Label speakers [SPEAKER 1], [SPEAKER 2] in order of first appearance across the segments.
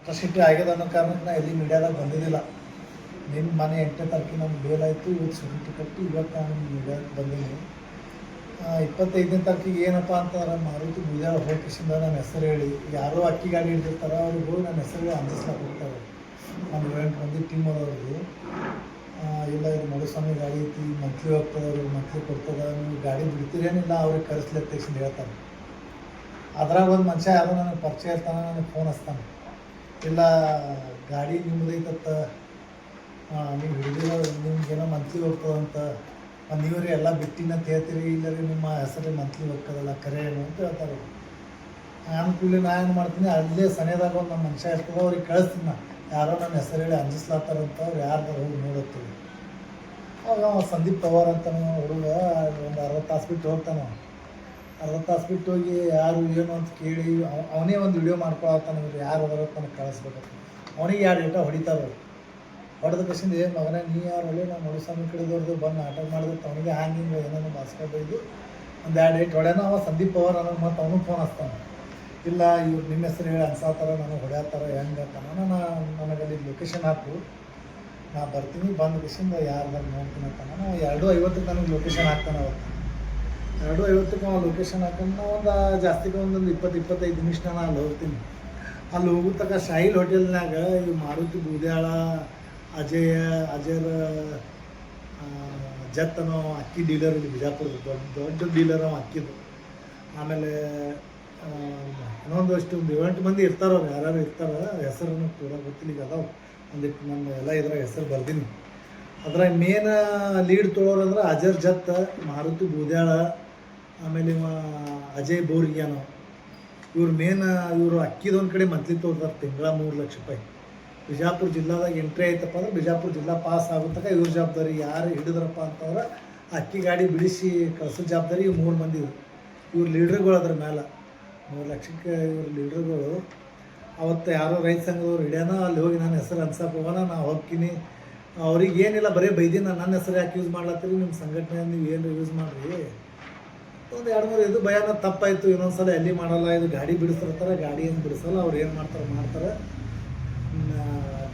[SPEAKER 1] Atrocity ಆಗ್ಯದ ಅನ್ನೋ ಕಾರಣಕ್ಕೆ ನಾ ಎಲ್ಲಿ ಮೀಡಿಯಾದಾಗ ಬಂದಿದ್ದಿಲ್ಲ. ನಿಮ್ಮ ಮನೆ 8ನೇ ತಾರೀಕಿಗೆ ನಮ್ಗೆ ಬೇಲ್ ಆಯಿತು, ಇವತ್ತು ಸೆಕ್ಯೂರಿಟಿ ಕಟ್ಟಿ ಇವತ್ತು ನಾನು ಮೀಡಿಯಾಕ್ಕೆ ಬಂದೀನಿ. 25ನೇ ತಾರೀಕಿಗೆ ಏನಪ್ಪ ಅಂತಂದ್ರೆ ಮಾರುತಿ ಬೂದ್ಯಾಳ ಹೋಗಿಸಿಂದ ನನ್ನ ಹೆಸರು ಹೇಳಿ ಯಾರೋ ಅಕ್ಕಿ ಗಾಡಿ ಹಿಡಿದಿರ್ತಾರೆ, ಅವ್ರಿಗೆ ಹೋಗಿ ನನ್ನ ಹೆಸರು ಅಂಜಿಸ್ಲಾಕ ಹೋಗ್ತಾರೆ. ನಮ್ಮ 7 ಮಂದಿ ಟೀಮ್ ಅದವ್ರಿಗೆ ಇಲ್ಲ ಇದು ಮಡುಸ್ವಾಮಿ ಗಾಡಿ ಐತಿ, ಮಂತ್ಲಿ ಹೋಗ್ತದೆ, ಅವ್ರಿಗೆ ಮಂತ್ಲಿ ಕೊಡ್ತದೆ, ನೀವು ಗಾಡಿ ಬಿಡ್ತೀರೇನಿಲ್ಲ ಅವ್ರಿಗೆ ಕರೆಸ್ಲಿಕ್ಕೆ ತೆಗ್ಸಿಂದ ಹೇಳ್ತಾರೆ. ಅದ್ರಾಗ ಒಂದು ಮನುಷ್ಯ ಯಾರೋ ನನಗೆ ಪರಿಚಯ ಇರ್ತಾನೆ, ನನಗೆ ಫೋನ್ ಹಚ್ತಾನೆ, ಇಲ್ಲ ಗಾಡಿ ನಿಮ್ಮದೈತತ್ತ, ನೀವು ಹಿಡಿದಿರೋ ನಿಮ್ಗೇನೋ ಮಂತ್ಲಿ ಹೋಗ್ತದಂತ, ನೀವು ರೀ ಎಲ್ಲ ಬಿಟ್ಟಿನಂತ ಹೇಳ್ತೀರಿ, ಇಲ್ಲ ರೀ ನಿಮ್ಮ ಹೆಸರು ಮಂತ್ಲಿ ಹೋಗ್ತದಲ್ಲ ಕರೆ ಏನು ಅಂತ ಹೇಳ್ತಾರೆ. ಅನುಕೂಲಿ ನಾ ಏನು ಮಾಡ್ತೀನಿ, ಅಲ್ಲೇ ಸನೇದಾಗ ಒಂದು ನಮ್ಮ ಮನುಷ್ಯ ಇರ್ತದೆ, ಅವ್ರಿಗೆ ಕಳಿಸ್ತೀನಿ. ನಾ ಯಾರೋ ನನ್ನ ಹೆಸರು ಹೇಳಿ ಅಂಜಿಸ್ಲಾತಾರಂತ ಅವ್ರು ಯಾರ್ದಾರು ಹೋಗಿ ನೋಡುತ್ತೀವಿ. ಅವಾಗ ಸಂದೀಪ್ ಪವಾರ್ ಅಂತ ಹುಡುಗ ಒಂದು 60 ತಾಸು ಬಿಟ್ಟು ಹೋಗ್ತಾನೆ. 60 ತಾಸು ಬಿಟ್ಟು ಹೋಗಿ ಯಾರು ಏನು ಅಂತ ಕೇಳಿ ಅವನೇ ಒಂದು ವಿಡಿಯೋ ಮಾಡ್ಕೊಳತ್ತಾನೆ, ಇವ್ರು ಯಾರು ಅದರ ನನಗೆ ಕಳಿಸ್ಬೇಕಂತ. ಅವನಿಗೆ 2 ಏಟ ಹೊಡಿತಾರೆ. ಹೊಡೆದ ಕಸಿಂದ ಏನು ಮಗನ ನೀ ಯಾರು ಒಳ್ಳೆ ನಾವು ಮಡುಸ್ವಾಮಿ ಕಡೆದವ್ರದ್ದು ಬಂದು ನಾಟಕ ಮಾಡಿದ್ರೆ ಅವನಿಗೆ ಹ್ಯಾಂಗೆ ಹಿಂಗೆ ಏನೇನೋ ಬಾಸ್ಕೊಬೈದು ಒಂದು 2 ಏಟ್ ಹೊಡೆನ. ಅವ ಸಂದೀಪ್ ಪವಾರ್ ಅನ್ನೋದು ಮತ್ತು ಅವನು ಫೋನ್ ಹಚ್ತಾನೆ, ಇಲ್ಲ ಇವ್ರು ನಿಮ್ಮ ಹೆಸರು ಹೇಳಿ ಅನ್ಸಾತಾರ, ನನಗೆ ಹೊಡ್ಯಾತಾರ ಹೆಂಗೆ ಅಂತಾನ. ನನಗಲ್ಲಿ ಲೊಕೇಶನ್ ಹಾಕು, ನಾ ಬರ್ತೀನಿ, ಬಂದು ಕಸಿಂದ ಯಾರ್ದಾರ ನೋಡ್ತೀನಿ ಅಂತಾನೆ. ನಾವು 2:50ಕ್ಕೆ ನನಗೆ ಲೊಕೇಶನ್ ಹಾಕ್ತಾನೆ. ಅವತ್ತು 2:50ಕ್ಕೆ ನಾವು ಲೊಕೇಶನ್ ಹಾಕೊಂಡು ನಾವು ಒಂದು ಜಾಸ್ತಿಗೆ ಒಂದೊಂದು 20-25 ನಿಮಿಷ ನಾನು ಅಲ್ಲಿ ಹೋಗ್ತೀನಿ. ಅಲ್ಲಿ ಹೋಗುತ್ತಕ ಶಾಹಿಲ್ ಹೋಟೆಲ್ನಾಗ ಈ ಮಾರುತಿ ಬೂದ್ಯಾಳ ಅಜಯರ ಜತ್ ಅನ್ನೋ ಅಕ್ಕಿ ಡೀಲರ್, ಇಲ್ಲಿ ಬಿಜಾಪುರದ ದೊಡ್ಡ ಡೀಲರ್ ಅವ ಅಕ್ಕಿದು. ಆಮೇಲೆ ಇನ್ನೊಂದು 7 ಮಂದಿ ಇರ್ತಾರೆ, ಅವ್ರು ಯಾರ್ಯಾರು ಇರ್ತಾರೆ, ಹೆಸರನ್ನು ಕೂಡ ಗೊತ್ತಿಲ್ಲ, ಈಗ ಅದಾವೆ ಒಂದಿಟ್ಟು ನಮ್ಮ ಎಲ್ಲ ಇದ್ರಾಗ ಹೆಸರು ಬರ್ದೀನಿ. ಅದ್ರಾಗ ಮೇನ್ ಲೀಡ್ ತೊಗೊಳೋರು ಅಂದ್ರೆ ಅಜರ್ ಜತ್, ಮಾರುತಿ ಬೂದ್ಯಾಳ, ಆಮೇಲೆ ಅಜಯ್ ಬೋರ್ಗಿಯಾನೋ, ಇವ್ರು ಮೇನ್. ಇವರು ಅಕ್ಕಿದೊಂದು ಕಡೆ ಮಂತ್ಲಿ ತೊಗೊಳ್ತಾರೆ, ತಿಂಗಳ 3 ಲಕ್ಷ ರೂಪಾಯಿ. ಬಿಜಾಪುರ ಜಿಲ್ಲಾದಾಗ ಎಂಟ್ರಿ ಆಯ್ತಪ್ಪ ಅಂದ್ರೆ ಬಿಜಾಪುರ ಜಿಲ್ಲಾ ಪಾಸ್ ಆಗುತ್ತಕ ಇವ್ರ ಜವಾಬ್ದಾರಿ. ಯಾರು ಹಿಡಿದ್ರಪ್ಪ ಅಂತಂದ್ರೆ ಅಕ್ಕಿ ಗಾಡಿ ಬಿಡಿಸಿ ಕಳ್ಸೋ ಜವಾಬ್ದಾರಿ ಇವ್ರು 3 ಮಂದಿ. ಇವ್ರು ಲೀಡ್ರ್ಗಳು ಅದ್ರ ಮೇಲೆ 3 ಲಕ್ಷಕ್ಕೆ ಇವ್ರು ಲೀಡ್ರ್ಗಳು. ಅವತ್ತು ಯಾರೋ ರೈತ ಸಂಘದವ್ರು ಹಿಡ್ಯಾನ, ಅಲ್ಲಿ ಹೋಗಿ ನನ್ನ ಹೆಸರು ಅನ್ಸಕ್ಕೆ ಹೋಗೋಣ, ನಾ ಹೋಗ್ತೀನಿ. ಅವ್ರಿಗೆ ಏನಿಲ್ಲ, ಬರೀ ಬೈದಿನ, ನನ್ನ ಹೆಸರು ಯಾಕೆ ಯೂಸ್ ಮಾಡ್ಲತ್ತೀರಿ, ನಿಮ್ಮ ಸಂಘಟನೆ ನೀವು ಏನು ಯೂಸ್ ಮಾಡಿರಿ. ಒಂದು 2-3 ಇದು ಭಯನ ತಪ್ಪಾಯಿತು. ಇನ್ನೊಂದ್ಸಲ ಎಲ್ಲಿ ಮಾಡಲ್ಲ, ಇದು ಗಾಡಿ ಬಿಡಿಸ್ತಿರ್ತಾರೆ, ಗಾಡಿ ಏನು ಬಿಡಿಸಲ್ಲ, ಅವ್ರು ಏನು ಮಾಡ್ತಾರೆ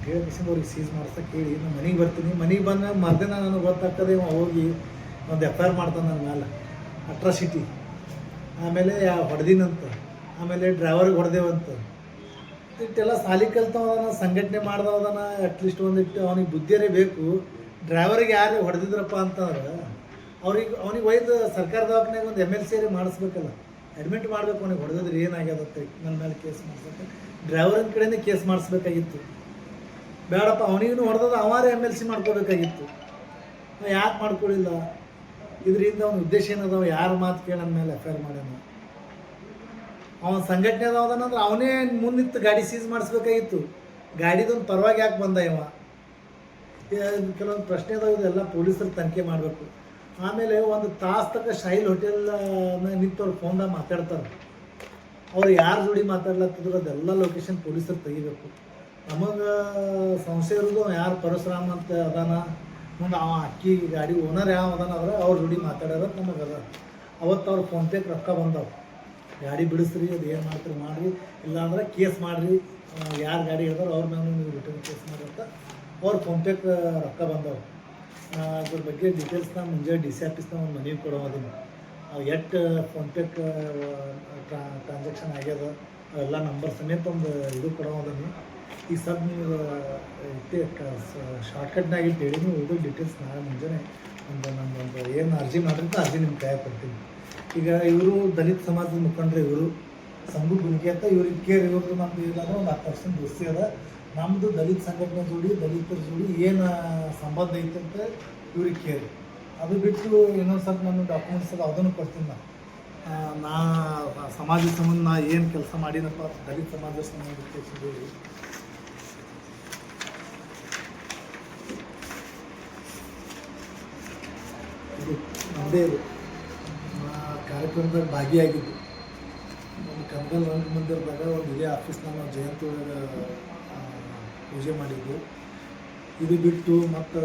[SPEAKER 1] ಕೇಳಿಸಿಂದ ಅವ್ರಿಗೆ ಸೀಸ್ ಮಾಡ್ಸಕ್ಕೆ ಹೇಳಿ ನಾನು ಮನೆಗೆ ಬರ್ತೀನಿ. ಮನೆಗೆ ಬಂದ ಮರ್ದಿನ ನನಗೆ ಗೊತ್ತಾಗ್ತದೆ, ಹೋಗಿ ಒಂದು FIR ಮಾಡ್ತಾನೆ ನನ್ನ ಮೇಲೆ, ಅಟ್ರಾಸಿಟಿ. ಆಮೇಲೆ ಹೊಡೆದಿನಂತ, ಆಮೇಲೆ ಡ್ರೈವರ್ಗೆ ಹೊಡೆದೇವಂತ. ಇಟ್ಟೆಲ್ಲ ಸಾಲಿ ಕಲ್ತವದನ, ಸಂಘಟನೆ ಮಾಡ್ದವದನ, ಅಟ್ಲೀಸ್ಟ್ ಒಂದಿಟ್ಟು ಅವನಿಗೆ ಬುದ್ಧಿಯರೇ ಬೇಕು. ಡ್ರೈವರಿಗೆ ಯಾರು ಹೊಡೆದಿದ್ರಪ್ಪ ಅಂತಂದ್ರೆ ಅವ್ನಿಗೆ ಒಯ್ದು ಸರ್ಕಾರ ದವಾಖಾನೆಗೆ ಒಂದು MLC ಮಾಡಿಸ್ಬೇಕಲ್ಲ, ಅಡ್ಮಿಟ್ ಮಾಡಬೇಕು. ಅವನಿಗೆ ಹೊಡೆದಿದ್ರೆ ಏನಾಗ್ಯದತ್ತೆ, ನನ್ನ ಮೇಲೆ ಕೇಸ್ ಮಾಡಿಸೋಕ್ಕೆ ಡ್ರೈವರಿನ ಕಡೆನೇ ಕೇಸ್ ಮಾಡಿಸ್ಬೇಕಾಗಿತ್ತು. ಬೇಡಪ್ಪ, ಅವನಿಗೂ ಹೊಡೆದ ಅವಾರೇ MLC ಮಾಡ್ಕೋಬೇಕಾಗಿತ್ತು. ಯಾಕೆ ಮಾಡ್ಕೊಳ್ಳಿಲ್ಲ? ಇದರಿಂದ ಅವನ ಉದ್ದೇಶ ಏನದವ, ಯಾರ ಮಾತು ಕೇಳಿ ನನ್ನ ಮೇಲೆ FIR ಮಾಡ್ಯಾನ. ಅವನ ಸಂಘಟನೆ ಅದಾವದನಂದ್ರೆ ಅವನೇ ಮುಂದಿತ್ತು ಗಾಡಿ ಸೀಸ್ ಮಾಡಿಸ್ಬೇಕಾಗಿತ್ತು. ಗಾಡಿದೊಂದು ಪರವಾಗಿ ಯಾಕೆ ಬಂದ ಇವ? ಕೆಲವೊಂದು ಪ್ರಶ್ನೆ ಅದಾವ, ಇದೆಲ್ಲ ಪೊಲೀಸರು ತನಿಖೆ ಮಾಡಬೇಕು. ಆಮೇಲೆ ಒಂದು ತಾಸು ತನಕ ಶಾಹಿಲ್ ಹೋಟೆಲ್ ನಿಂತವ್ರು ಫೋನ್ದಾಗ ಮಾತಾಡ್ತಾರೆ. ಅವ್ರು ಯಾರ ಜೋಡಿ ಮಾತಾಡ್ಲತ್ತಿದ್ರು ಅದೆಲ್ಲ ಲೊಕೇಶನ್ ಪೊಲೀಸರು ತೆಗಿಬೇಕು. ನಮಗೆ ಸಂಶಯ ಇರೋದು ಯಾರು ಪರಶುರಾಮ್ ಅಂತ ಅದಾನ, ಮುಂದೆ ಅವ ಅಕ್ಕಿ ಗಾಡಿ ಓನರ್ ಯಾವ ಅದಾನ ಅಂದ್ರೆ ಅವ್ರ ಜೋಡಿ ಮಾತಾಡ್ಯಾರ ನಮಗೆ ಅದ. ಅವತ್ತು ಅವ್ರು ಫೋನ್ಪೇಗೆ ರೊಕ್ಕ ಬಂದವು, ಗಾಡಿ ಬಿಡಿಸ್ರಿ, ಅದು ಏನು ಮಾಡ್ತೀರಿ ಮಾಡಿರಿ, ಇಲ್ಲಾಂದ್ರೆ ಕೇಸ್ ಮಾಡಿರಿ, ಯಾರು ಗಾಡಿ ಹೇಳಿದಾರೋ ಅವ್ರ ಮೇಲೆ ನೀವು ರಿಟರ್ನ್ ಕೇಸ್ ಮಾಡಿ ಅಂತ ಅವ್ರು ಫೋನ್ಪೇಗೆ ರೊಕ್ಕ ಬಂದವು. ಅದ್ರ ಬಗ್ಗೆ ಡೀಟೇಲ್ಸ್ನ ಮುಂಜಾನೆ DC ಆಫೀಸ್ನ ಒಂದು ಮನವಿ ಕೊಡೋದೀನಿ. ಎಷ್ಟು ಫೋನ್ಪೇಗೆ ಟ್ರಾನ್ಸಾಕ್ಷನ್ ಆಗ್ಯದ ಅವೆಲ್ಲ ನಂಬರ್ ಸಮೇತ ಒಂದು ಇದು ಕೊಡೋದೀನಿ. ಈಗ ಸದ್ ನೀವು ಶಾರ್ಟ್ಕಟ್ನಾಗ ಇಟ್ಟು ಹೇಳಿ ನೀವು ಇದು ಡೀಟೇಲ್ಸ್ ನಾಳೆ ಮುಂಜಾನೆ ನಮ್ಮೊಂದು ಏನು ಅರ್ಜಿ ಮಾಡಿದ್ರೆ ಅರ್ಜಿ ನಿಮ್ಮ ಕೈ ಕೊಡ್ತೀನಿ. ಈಗ ಇವರು ದಲಿತ ಸಮಾಜದ ಮುಖಂಡರು, ಇವರು ಸಂಘು ಗುಲ್ಗೆ ಅಂತ ಇವ್ರಿಗೆ ಕೇರ್. ಇವ್ರದ್ದು ನಮ್ಮದು ಇಲ್ಲಾಂದ್ರೆ ಒಂದು 10% ದೋಸ್ತಿ ಅದ. ನಮ್ಮದು ದಲಿತ ಸಂಘಟನೆ ಜೋಡಿ, ದಲಿತರ ಜೋಡಿ ಏನು ಸಂಬಂಧ ಐತೆ ಅಂತ ಇವ್ರಿಗೆ ಕೇಳಿ. ಅದು ಬಿಟ್ಟು ಇನ್ನೊಂದು ಸ್ವಲ್ಪ ನನ್ನ ಡಾಕ್ಯುಮೆಂಟ್ಸ್ ಅದ, ಅದನ್ನು ಕೊಡ್ತೀನಿ. ನಾ ಸಮಾಜದ ಸಂಬಂಧ ನಾ ಏನು ಕೆಲಸ ಮಾಡಿನಪ್ಪ ದಲಿತ ಸಮಾಜದ ಸಂಬಂಧಕ್ಕೆ ಹೇಳಿ. ಇದು ನಮ್ಮದೇ ಇದು ಕಾರ್ಯಕ್ರಮದಾಗ ಭಾಗಿಯಾಗಿದ್ದು. ಒಂದು ಕನಕಲ್ ರಂಗ ಮಂದಿರದಾಗ ಒಂದು ಇದೇ ಆಫೀಸ್ನಾಗ ನಾವು ಜಯಂತಿ ಒಳಗೆ ಪೂಜೆ ಮಾಡಿದ್ದು. ಇದು ಬಿಟ್ಟು ಮತ್ತು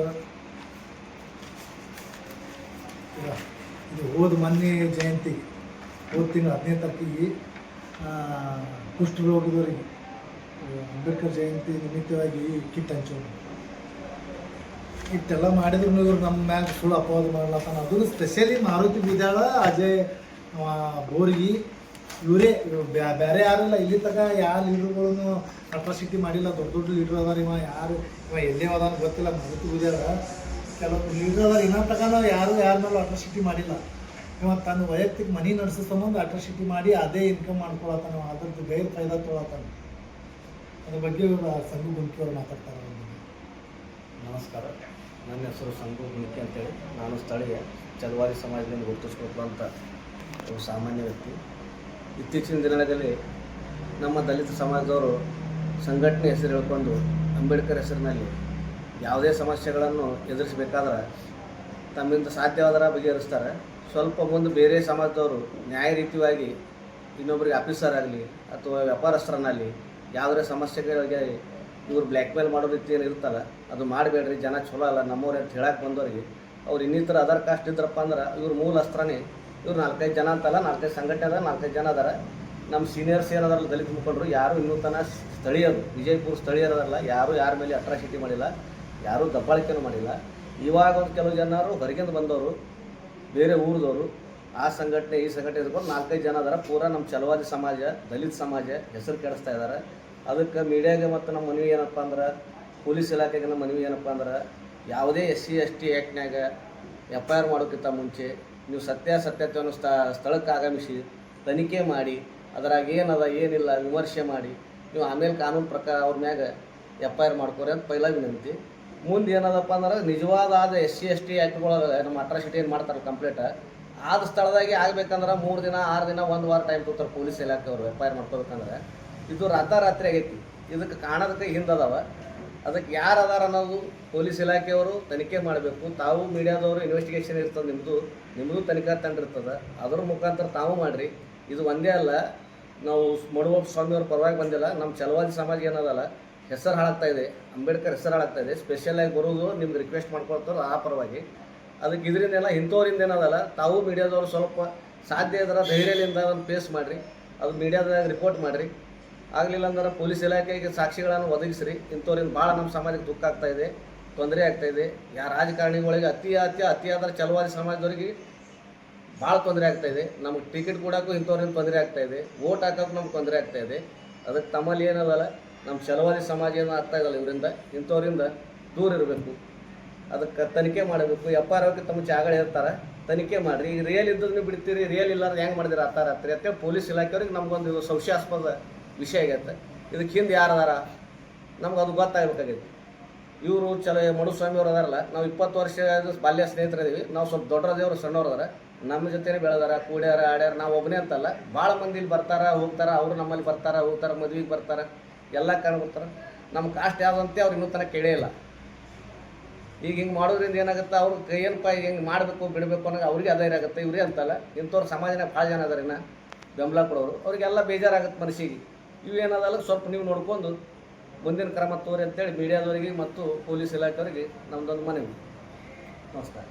[SPEAKER 1] ಇದು ಹೋದ ಮೊನ್ನೆ ಜಯಂತಿಗೆ, ಹೋದ ತಿಂಗಳು 15ನೇ ತಾರೀಕಿಗೆ ಕುಷ್ಠರೋಗದವರಿಗೆ ಅಂಬೇಡ್ಕರ್ ಜಯಂತಿ ನಿಮಿತ್ತವಾಗಿ ಕಿಟ್ ಹಂಚೋಣ. ಇಷ್ಟೆಲ್ಲ ಮಾಡಿದ್ರು ಇವ್ರು ನಮ್ಮ ಮ್ಯಾಗ ಸುಳ್ಳು ಅಪವಾದ ಮಾಡ್ಲತ್ತಾನ. ಅದು ಸ್ಪೆಷಲಿ ಮಾರುತಿ ಬಿದ್ದಾಳ, ಅಜಯ್ ಬೋರ್ಗಿ, ಇವರೇ ಬೇರೆ ಯಾರಿಲ್ಲ. ಇಲ್ಲಿ ತನಕ ಯಾವ ಲೀಡ್ರುಗಳನ್ನು ಅಟ್ರಾಸಿಟಿ ಮಾಡಿಲ್ಲ. ದೊಡ್ಡ ದೊಡ್ಡ ಲೀಡ್ರ್ ಅದಾರ. ಇವ ಎಲ್ಲೇ ಅದಾನ ಗೊತ್ತಿಲ್ಲ. ಮಾರುತಿ ಬಿದ್ದಾಳ ಕೆಲವು ಲೀಡ್ರ್ ಅದಾರ. ಇನ್ನೊಂದು ತನಕ ಯಾರು ಯಾರ ಮೇಲೂ ಅಟ್ರಾಸಿಟಿ ಮಾಡಿಲ್ಲ. ಇವ ತನ್ನ ವೈಯಕ್ತಿಕ ಮನಿ ನಡೆಸೋ ಸಂಬಂಧ ಅಟ್ರಾಸಿಟಿ ಮಾಡಿ ಅದೇ ಇನ್ಕಮ್ ಮಾಡ್ಕೊಳತ್ತಾನ. ಅದ್ರದ್ದು ಗೈರ್ ಫಾಯ್ದಾ ತೊಗೊಳತ್ತಾನ. ಅದ್ರ ಬಗ್ಗೆ ಸಂಘು ಗುಂಕಿಯವರು ಮಾತಾಡ್ತಾರೆ.
[SPEAKER 2] ನಮಸ್ಕಾರ, ನನ್ನ ಹೆಸರು ಸಂಘು ಗುಣಿಕೆ ಅಂತೇಳಿ. ನಾನು ಸ್ಥಳೀಯ ಚಲವಾದಿ ಸಮಾಜದಿಂದ ಗುರುತಿಸ್ಕೊಳ್ವಂಥ ಒಂದು ಸಾಮಾನ್ಯ ವ್ಯಕ್ತಿ. ಇತ್ತೀಚಿನ ದಿನಗಳಲ್ಲಿ ನಮ್ಮ ದಲಿತ ಸಮಾಜದವರು ಸಂಘಟನೆ ಹೆಸರು ಹೇಳ್ಕೊಂಡು ಅಂಬೇಡ್ಕರ್ ಹೆಸರಿನಲ್ಲಿ ಯಾವುದೇ ಸಮಸ್ಯೆಗಳನ್ನು ಎದುರಿಸಬೇಕಾದ್ರೆ ತಮ್ಮಿಂದ ಸಾಧ್ಯವಾದರ ಬಗೆಹರಿಸ್ತಾರೆ. ಸ್ವಲ್ಪ ಮುಂದೆ ಬೇರೆ ಸಮಾಜದವರು ನ್ಯಾಯ ರೀತಿಯಾಗಿ ಇನ್ನೊಬ್ಬರಿಗೆ ಆಫೀಸರ್ ಆಗಲಿ ಅಥವಾ ವ್ಯಾಪಾರಸ್ಥರನ್ನಲ್ಲಿ ಯಾವುದೇ ಸಮಸ್ಯೆಗಳಿಗೆ ಇವ್ರು ಬ್ಲ್ಯಾಕ್ ಮೇಲ್ ಮಾಡೋ ರೀತಿ ಏನು ಇರ್ತಲ್ಲ, ಅದು ಮಾಡಬೇಡ್ರಿ, ಜನ ಚಲೋ ಅಲ್ಲ ನಮ್ಮವ್ರೆ ಅಂತ ಹೇಳಕ್ಕೆ ಬಂದವ್ರಿಗೆ ಅವ್ರು ಇನ್ನಿತರ ಅದರ್ ಕಾಸ್ಟ್ ಇದ್ರಪ್ಪ ಅಂದ್ರೆ ಇವ್ರ ಮೂಲ ಅಸ್ತ್ರನೇ. ಇವ್ರು 4-5 ಜನ ಅಂತಲ್ಲ, 4-5 ಸಂಘಟನೆ ಅದ, 4-5 ಜನ ಅದಾರ. ನಮ್ಮ ಸೀನಿಯರ್ಸ್ ಏನದಾರಲ್ಲ ದಲಿತ ಮುಖಂಡರು ಯಾರು ಇನ್ನೂ ತನಕ ಸ್ಥಳೀಯರು, ವಿಜಯಪುರ ಸ್ಥಳೀಯರಲ್ಲ, ಯಾರು ಯಾರ ಮೇಲೆ ಅಟ್ರಾಸಿಟಿ ಮಾಡಿಲ್ಲ, ಯಾರೂ ದಬ್ಬಾಳಿಕೆನೂ ಮಾಡಿಲ್ಲ. ಇವಾಗ ಒಂದು ಕೆಲವು ಜನರು ಹೊರಗಿಂದ ಬಂದವರು, ಬೇರೆ ಊರಿದವರು ಆ ಸಂಘಟನೆ ಈ ಸಂಘಟನೆ ಇದ್ಕೊಂಡು 4-5 ಜನ ಅದಾರ. ಪೂರಾ ನಮ್ಮ ಚಲವಾದಿ ಸಮಾಜ, ದಲಿತ ಸಮಾಜ ಹೆಸರು ಕೆಡಿಸ್ತಾ ಇದ್ದಾರೆ. ಅದಕ್ಕೆ ಮೀಡಿಯಾಗೆ ಮತ್ತು ನಮ್ಮ ಮನವಿ ಏನಪ್ಪ ಅಂದ್ರೆ, ಪೊಲೀಸ್ ಇಲಾಖೆಗೆ ನಮ್ಮ ಮನವಿ ಏನಪ್ಪ ಅಂದ್ರೆ, ಯಾವುದೇ SC ST ಆ್ಯಕ್ಟ್ನಾಗ FIR ಮಾಡೋಕ್ಕಿಂತ ಮುಂಚೆ ನೀವು ಸತ್ಯಾಸತ್ಯತೆಯನ್ನು ಸ್ಥಳಕ್ಕೆ ಆಗಮಿಸಿ ತನಿಖೆ ಮಾಡಿ ಅದರಾಗ ಏನದ ಏನಿಲ್ಲ ವಿಮರ್ಶೆ ಮಾಡಿ ನೀವು ಆಮೇಲೆ ಕಾನೂನು ಪ್ರಕಾರ ಅವ್ರ ಮ್ಯಾಗ FIR ಮಾಡ್ಕೊರಿ ಅಂತ ಪೈಲ ವಿನಂತಿ. ಮುಂದೆ ಏನದಪ್ಪ ಅಂದ್ರೆ, ನಿಜವಾದ SC ST ಆ್ಯಕ್ಟ್ಗಳು ನಮ್ಮ ಅಟ್ರಾಸಿಟಿ ಏನು ಮಾಡ್ತಾರೆ ಕಂಪ್ಲೇಂಟ್ ಆದ ಸ್ಥಳದಾಗೆ ಆಗಬೇಕಂದ್ರೆ 3 ದಿನ 6 ದಿನ 1 ವಾರ ಟೈಮ್ ತೊಗೊತಾರೆ ಪೊಲೀಸ್ ಇಲಾಖೆಯವರು FIR ಮಾಡ್ಕೋಬೇಕಂದ್ರೆ. ಇದು ರಾತ್ರಿ ಆಗೈತಿ. ಇದಕ್ಕೆ ಕಾಣೋದಕ್ಕೆ ಹಿಂದದವ. ಅದಕ್ಕೆ ಯಾರು ಅದಾರ ಅನ್ನೋದು ಪೊಲೀಸ್ ಇಲಾಖೆಯವರು ತನಿಖೆ ಮಾಡಬೇಕು. ತಾವು ಮೀಡಿಯಾದವರು ಇನ್ವೆಸ್ಟಿಗೇಷನ್ ಇರ್ತದೆ, ನಿಮ್ಮದು ತನಿಖಾ ತಂಡ ಇರ್ತದೆ, ಅದ್ರ ಮುಖಾಂತರ ತಾವು ಮಾಡಿರಿ. ಇದು ಒಂದೇ ಅಲ್ಲ, ನಾವು ಮಡುವಪ್ಪ ಸ್ವಾಮಿಯವ್ರ ಪರವಾಗಿ ಬಂದಿಲ್ಲ. ನಮ್ಮ ಚಲವಾದಿ ಸಮಾಜ ಏನದಲ್ಲ ಹೆಸರು ಹಾಳಾಗ್ತಾ ಇದೆ, ಅಂಬೇಡ್ಕರ್ ಹೆಸರು ಹಾಳಾಗ್ತಾ ಇದೆ. ಸ್ಪೆಷಲಾಗಿ ಬರೋದು ನಿಮ್ಗೆ ರಿಕ್ವೆಸ್ಟ್ ಮಾಡ್ಕೊಳ್ತಾರೆ ಆ ಪರವಾಗಿ. ಅದಕ್ಕೆ ಇದರಿಂದೆಲ್ಲ ಇಂಥವ್ರಿಂದ ಏನದಲ್ಲ, ತಾವು ಮೀಡಿಯಾದವರು ಸ್ವಲ್ಪ ಸಾಧ್ಯ ಇದ್ರೆ ಧೈರ್ಯದಿಂದ ಒಂದು ಫೇಸ್ ಮಾಡಿರಿ, ಅದು ಮೀಡಿಯಾದಾಗ ರಿಪೋರ್ಟ್ ಮಾಡಿರಿ. ಆಗಲಿಲ್ಲ ಅಂದ್ರೆ ಪೊಲೀಸ್ ಇಲಾಖೆಗೆ ಸಾಕ್ಷಿಗಳನ್ನು ಒದಗಿಸ್ರಿ. ಇಂಥವ್ರಿಂದ ಭಾಳ ನಮ್ಮ ಸಮಾಜಕ್ಕೆ ದುಃಖ ಆಗ್ತಾಯಿದೆ, ತೊಂದರೆ ಆಗ್ತಾಯಿದೆ. ಯಾರು ರಾಜಕಾರಣಿಗಳಿಗೆ ಅತಿಯಾದ್ರೆ ಚಲವಾದಿ ಸಮಾಜದವ್ರಿಗೆ ಭಾಳ ತೊಂದರೆ ಆಗ್ತಾಯಿದೆ. ನಮಗೆ ಟಿಕೆಟ್ ಕೊಡೋಕ್ಕೂ ಇಂಥವ್ರಿಂದ ತೊಂದರೆ ಆಗ್ತಾಯಿದೆ, ವೋಟ್ ಹಾಕೋಕ್ಕೂ ನಮ್ಗೆ ತೊಂದರೆ ಆಗ್ತಾಯಿದೆ. ಅದಕ್ಕೆ ತಮ್ಮಲ್ಲಿ ಏನದಲ್ಲ, ನಮ್ಮ ಚಲವಾದಿ ಸಮಾಜ ಏನೂ ಆಗ್ತಾಯಿಲ್ಲ. ಇವರಿಂದ ಇಂಥವ್ರಿಂದ ದೂರ ಇರಬೇಕು. ಅದಕ್ಕೆ ತನಿಖೆ ಮಾಡಬೇಕು. FIR ಆಗೋಕ್ಕಿಂತ ಮುಂಚೆ ಆಗಲೇ ಇರ್ತಾರೆ, ತನಿಖೆ ಮಾಡಿರಿ. ಈಗ ರಿಯಲ್ ಇದ್ದದನ್ನು ಬಿಡ್ತೀರಿ, ರಿಯಲ್ ಇಲ್ಲಾರ್ದು ಹೆಂಗೆ ಮಾಡಿದಿರ ರಾತ್ರಿ ಅಂತೇಳಿ ಪೊಲೀಸ್ ಇಲಾಖೆಯವ್ರಿಗೆ ನಮಗೊಂದು ಸಂಶಯಾಸ್ಪದ ವಿಷಯ ಆಗೈತೆ. ಇದಕ್ಕೆ ಹಿಂದೆ ಯಾರು ಅದಾರ ನಮ್ಗೆ ಅದು ಗೊತ್ತಾಗಬೇಕಾಗೈತಿ. ಇವರು ಮಡುಸ್ವಾಮಿಯವ್ರು ಅದಾರಲ್ಲ, ನಾವು 20 ವರ್ಷ ಬಾಲ್ಯ ಸ್ನೇಹಿತರಿದ್ದೀವಿ. ನಾವು ಸ್ವಲ್ಪ ದೊಡ್ಡದೇವ್ರು ಸಣ್ಣವ್ರು ಅದಾರ, ನಮ್ಮ ಜೊತೆನೇ ಬೆಳೆದಾರ, ಕೂಡ್ಯಾರ ಆಡ್ಯಾರ. ನಾವು ಒಬ್ಬನೇ ಅಂತಲ್ಲ, ಭಾಳ ಮಂದಿ ಇಲ್ಲಿ ಬರ್ತಾರೆ ಹೋಗ್ತಾರೆ. ಅವರು ನಮ್ಮಲ್ಲಿ ಬರ್ತಾರೆ ಹೋಗ್ತಾರೆ, ಮದುವೆಗೆ ಬರ್ತಾರೆ, ಎಲ್ಲ ಕಾರಣ ಬರ್ತಾರೆ. ನಮ್ಮ ಕಾಸ್ಟ್ ಯಾವುದಂತೆ ಅವ್ರು ಇನ್ನೂ ತನಕ ಕೇಳೇ ಇಲ್ಲ. ಈಗ ಹಿಂಗೆ ಮಾಡೋದ್ರಿಂದ ಏನಾಗುತ್ತೆ, ಅವ್ರಿಗೆ ಏನಪ್ಪ ಹಿಂಗೆ ಮಾಡಬೇಕು ಬಿಡಬೇಕು ಅನ್ನೋದು ಅವ್ರಿಗೆ ಅಧೈರ್ಯ ಆಗುತ್ತೆ. ಇವರೇ ಅಂತಲ್ಲ, ಇಂಥವ್ರು ಸಮಾಜನ ಭಾಳ ಜನ ಅದಾರ ಇನ್ನು ಬೆಂಬಲ ಕೊಡೋರು. ಅವ್ರಿಗೆಲ್ಲ ಬೇಜಾರಾಗುತ್ತೆ ಮನಸ್ಸಿಗೆ. ಇವೇನದಲ್ಲ ಸ್ವಲ್ಪ ನೀವು ನೋಡ್ಕೊಂಡು ಮುಂದಿನ ಕ್ರಮ ತೋರಿ ಅಂತೇಳಿ ಮೀಡಿಯಾದವರಿಗೆ ಮತ್ತು ಪೊಲೀಸ್ ಇಲಾಖೆಯವರಿಗೆ ನಮ್ಮದೊಂದು ಮನವಿ. ನಮಸ್ಕಾರ.